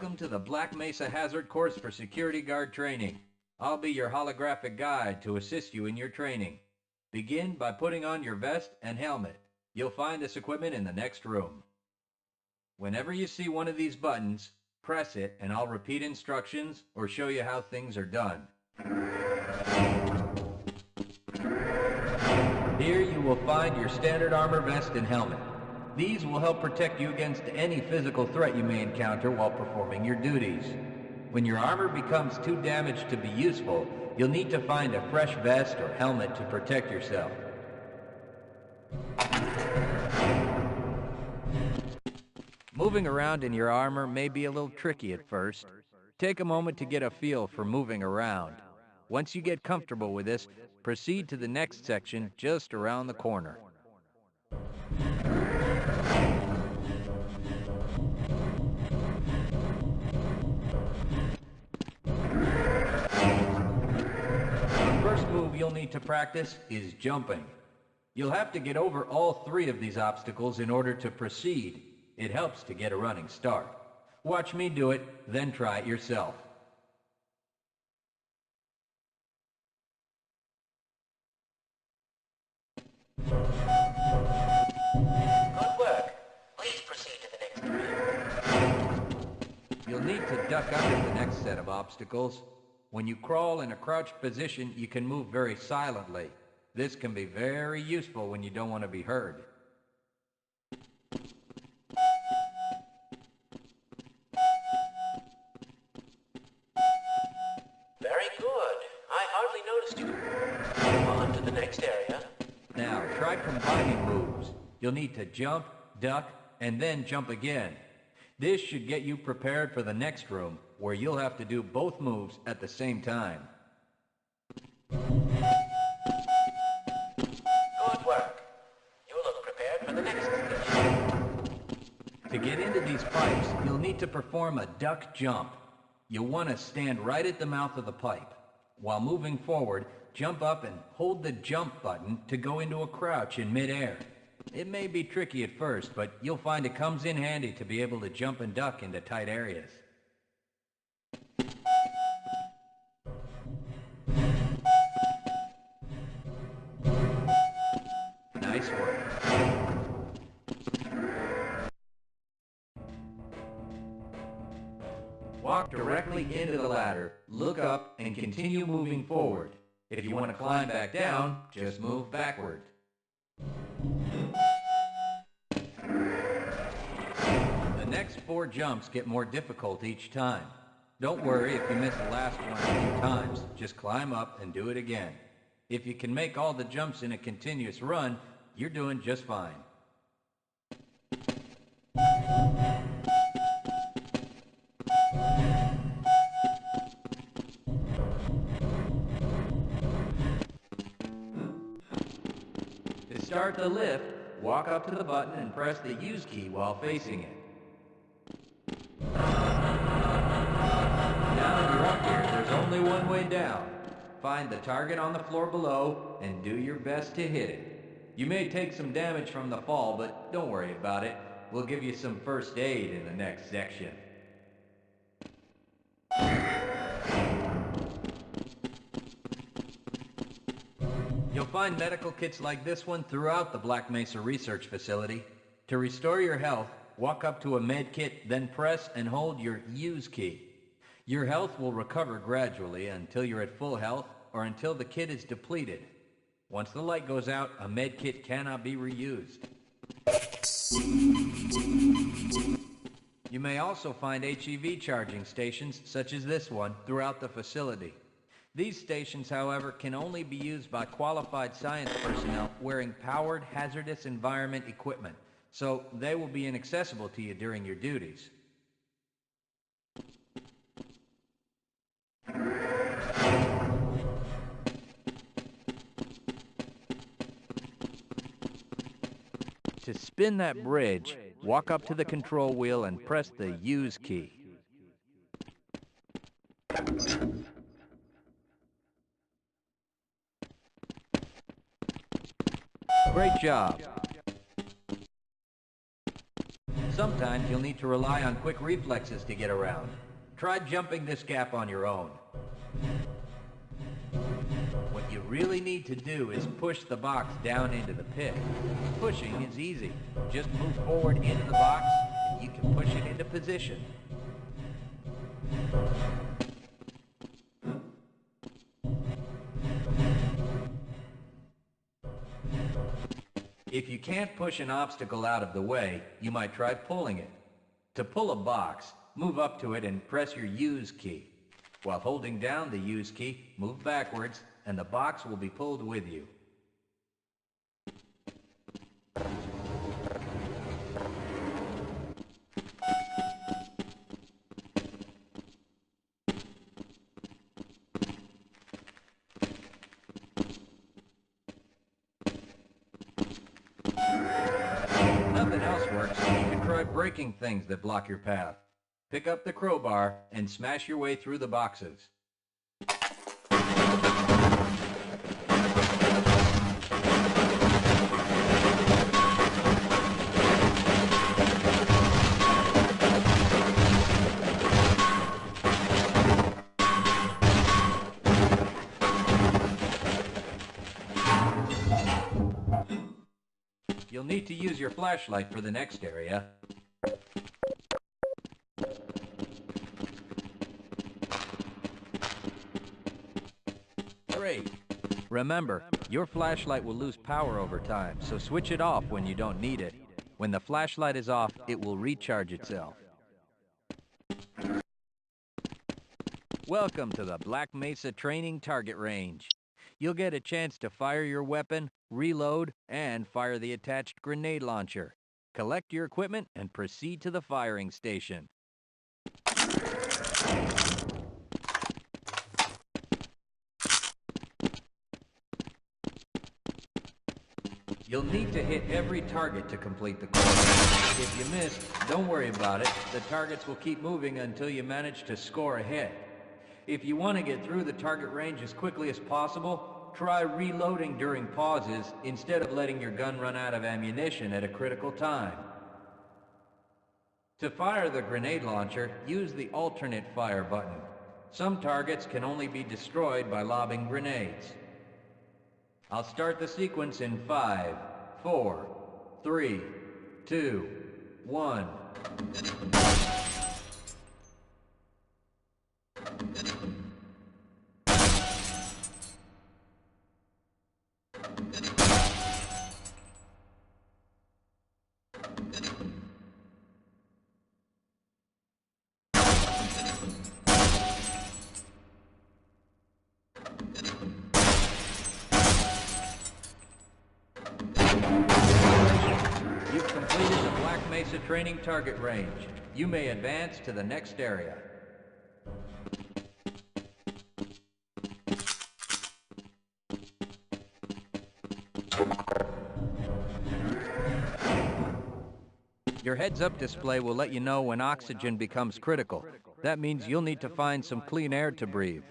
Welcome to the Black Mesa Hazard Course for Security Guard Training. I'll be your holographic guide to assist you in your training. Begin by putting on your vest and helmet. You'll find this equipment in the next room. Whenever you see one of these buttons, press it and I'll repeat instructions or show you how things are done. Here you will find your standard armor vest and helmet. These will help protect you against any physical threat you may encounter while performing your duties. When your armor becomes too damaged to be useful, you'll need to find a fresh vest or helmet to protect yourself. Moving around in your armor may be a little tricky at first. Take a moment to get a feel for moving around. Once you get comfortable with this, proceed to the next section just around the corner. The first move you'll need to practice is jumping. You'll have to get over all three of these obstacles in order to proceed. It helps to get a running start. Watch me do it, then try it yourself. Good work. Please proceed to the next area. You'll need to duck under the next set of obstacles. When you crawl in a crouched position, you can move very silently. This can be very useful when you don't want to be heard. Very good. I hardly noticed you. Move on to the next area. Now, try combining moves. You'll need to jump, duck, and then jump again. This should get you prepared for the next room, where you'll have to do both moves at the same time. Good work. You look prepared for the next station. To get into these pipes, you'll need to perform a duck jump. You'll want to stand right at the mouth of the pipe. While moving forward, jump up and hold the jump button to go into a crouch in midair. It may be tricky at first, but you'll find it comes in handy to be able to jump and duck into tight areas. Nice work. Walk directly into the ladder, look up, and continue moving forward. If you want to climb back down, just move backward. The next 4 jumps get more difficult each time. Don't worry if you miss the last one a few times. Just climb up and do it again. If you can make all the jumps in a continuous run, you're doing just fine. To start the lift, walk up to the button and press the use key while facing it. Now that you're up here, there's only one way down. Find the target on the floor below and do your best to hit it. You may take some damage from the fall, but don't worry about it. We'll give you some first aid in the next section. You'll find medical kits like this one throughout the Black Mesa Research Facility. To restore your health, walk up to a med kit, then press and hold your use key. Your health will recover gradually until you're at full health or until the kit is depleted. Once the light goes out, a med kit cannot be reused. You may also find HEV charging stations, such as this one, throughout the facility. These stations, however, can only be used by qualified science personnel wearing powered hazardous environment equipment, so they will be inaccessible to you during your duties. To spin that bridge, walk up to the control wheel and press the use key. Great job. Sometimes you'll need to rely on quick reflexes to get around. Try jumping this gap on your own. What you really need to do is push the box down into the pit. Pushing is easy. Just move forward into the box and you can push it into position. If you can't push an obstacle out of the way, you might try pulling it. To pull a box, move up to it and press your use key. While holding down the use key, move backwards and the box will be pulled with you. Nothing else works, you can try breaking things that block your path. Pick up the crowbar and smash your way through the boxes. You'll need to use your flashlight for the next area. Great. Remember, your flashlight will lose power over time, so switch it off when you don't need it. When the flashlight is off, it will recharge itself. Welcome to the Black Mesa Training Target Range. You'll get a chance to fire your weapon, reload, and fire the attached grenade launcher. Collect your equipment and proceed to the firing station. You'll need to hit every target to complete the course. If you miss, don't worry about it. The targets will keep moving until you manage to score a hit. If you want to get through the target range as quickly as possible, try reloading during pauses instead of letting your gun run out of ammunition at a critical time. To fire the grenade launcher, use the alternate fire button. Some targets can only be destroyed by lobbing grenades. I'll start the sequence in 5, 4, 3, 2, 1. You've completed the Black Mesa Training Target Range. You may advance to the next area. Your heads-up display will let you know when oxygen becomes critical. That means you'll need to find some clean air to breathe.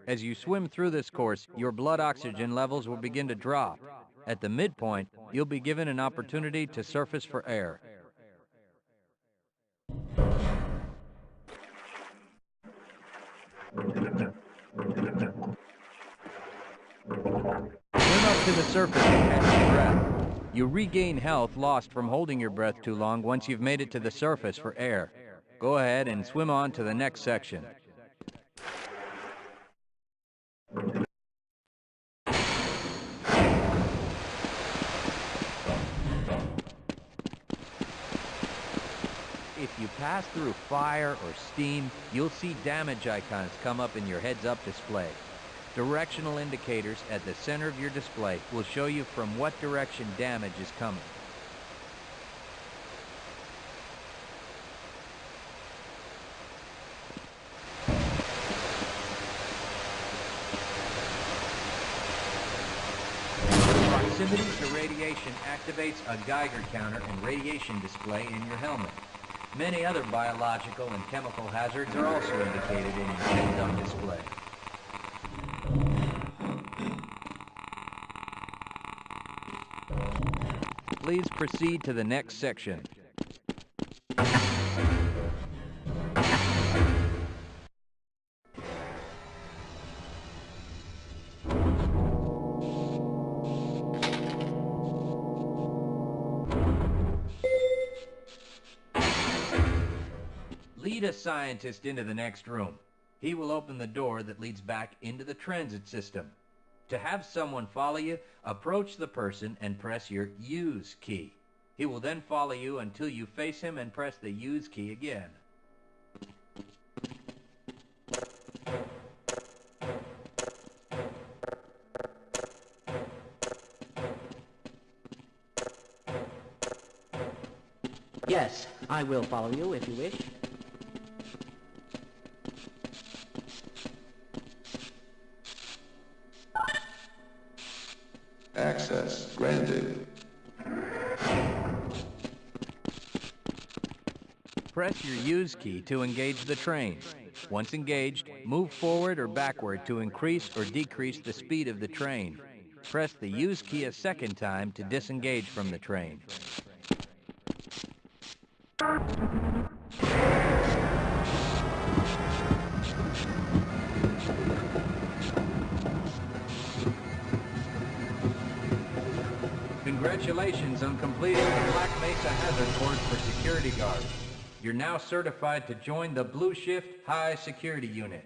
As you swim through this course, your blood oxygen levels will begin to drop. At the midpoint, you'll be given an opportunity to surface for air. Swim up to the surface and catch your breath. You regain health lost from holding your breath too long once you've made it to the surface for air. Go ahead and swim on to the next section. If you pass through fire or steam, you'll see damage icons come up in your heads-up display. Directional indicators at the center of your display will show you from what direction damage is coming. Proximity to radiation activates a Geiger counter and radiation display in your helmet. Many other biological and chemical hazards are also indicated in your heads-up display. Please proceed to the next section. Lead a scientist into the next room. He will open the door that leads back into the transit system. To have someone follow you, approach the person and press your use key. He will then follow you until you face him and press the use key again. Yes, I will follow you if you wish. Access granted. Press your use key to engage the train. Once engaged, move forward or backward to increase or decrease the speed of the train. Press the use key a second time to disengage from the train. Congratulations on completing the Black Mesa Hazard Course for Security Guards. You're now certified to join the Blue Shift High Security Unit.